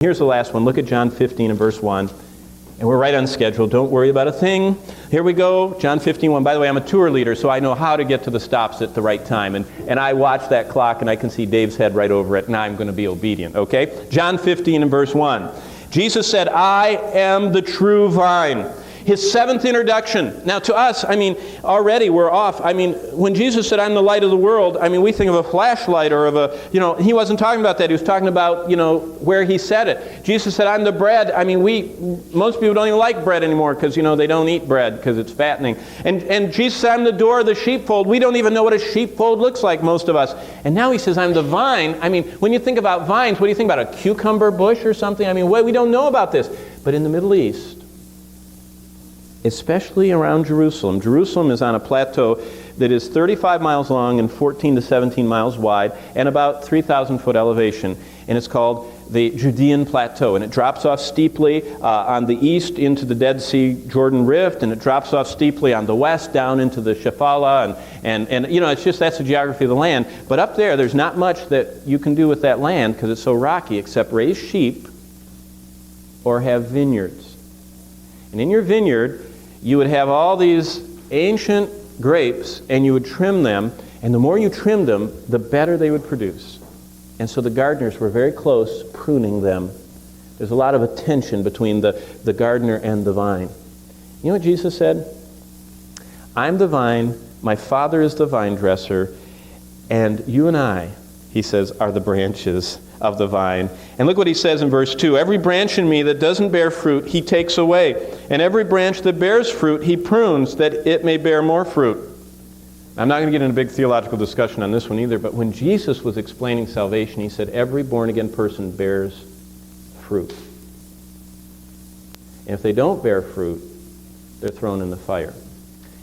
Here's the last one. Look at John 15 and verse 1. And we're right on schedule. Don't worry about a thing. Here we go. John 15:1. By the way, I'm a tour leader, so I know how to get to the stops at the right time. And I watch that clock, and I can see Dave's head right over it. Now I'm going to be obedient, okay? John 15 and verse 1. Jesus said, I am the true vine. His seventh introduction. Now to us, already we're off. When Jesus said, I'm the light of the world, we think of a flashlight or of a, he wasn't talking about that. He was talking about, where he said it. Jesus said, I'm the bread. Most people don't even like bread anymore because, they don't eat bread because it's fattening. And Jesus said, I'm the door of the sheepfold. We don't even know what a sheepfold looks like, most of us. And now he says, I'm the vine. When you think about vines, what do you think about? A cucumber bush or something? We don't know about this. But in the Middle East, especially around Jerusalem. Jerusalem is on a plateau that is 35 miles long and 14 to 17 miles wide and about 3,000 foot elevation. And it's called the Judean Plateau. And it drops off steeply on the east into the Dead Sea Jordan Rift, and it drops off steeply on the west down into the Shephelah. And it's just, that's the geography of the land. But up there's not much that you can do with that land because it's so rocky except raise sheep or have vineyards. And in your vineyard, you would have all these ancient grapes, and you would trim them, and the more you trimmed them, the better they would produce. And so the gardeners were very close pruning them. There's a lot of attention between the gardener and the vine. You know what Jesus said? I'm the vine, my Father is the vine dresser, and you and I, he says, are the branches of the vine. And look what he says in verse 2. Every branch in me that doesn't bear fruit, he takes away. And every branch that bears fruit, he prunes that it may bear more fruit. I'm not going to get into a big theological discussion on this one either, but when Jesus was explaining salvation, he said every born-again person bears fruit. And if they don't bear fruit, they're thrown in the fire.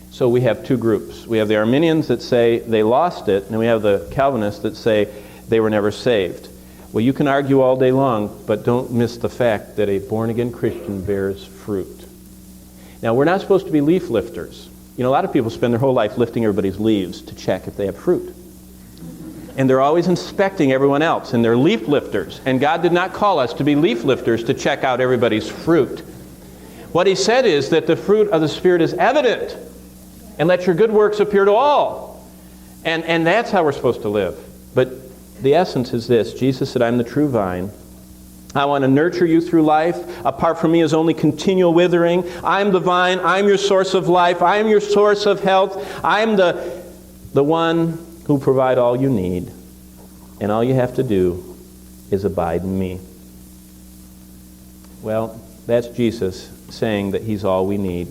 So we have two groups. We have the Arminians that say they lost it, and we have the Calvinists that say they were never saved. Well, you can argue all day long, but don't miss the fact that a born-again Christian bears fruit. Now, we're not supposed to be leaf lifters. A lot of people spend their whole life lifting everybody's leaves to check if they have fruit. And they're always inspecting everyone else, and they're leaf lifters. And God did not call us to be leaf lifters to check out everybody's fruit. What he said is that the fruit of the Spirit is evident, and let your good works appear to all. And that's how we're supposed to live. But the essence is this. Jesus said, I'm the true vine. I want to nurture you through life. Apart from me is only continual withering. I'm the vine. I'm your source of life. I am your source of health. I'm the one who provide all you need. And all you have to do is abide in me. Well, that's Jesus saying that he's all we need.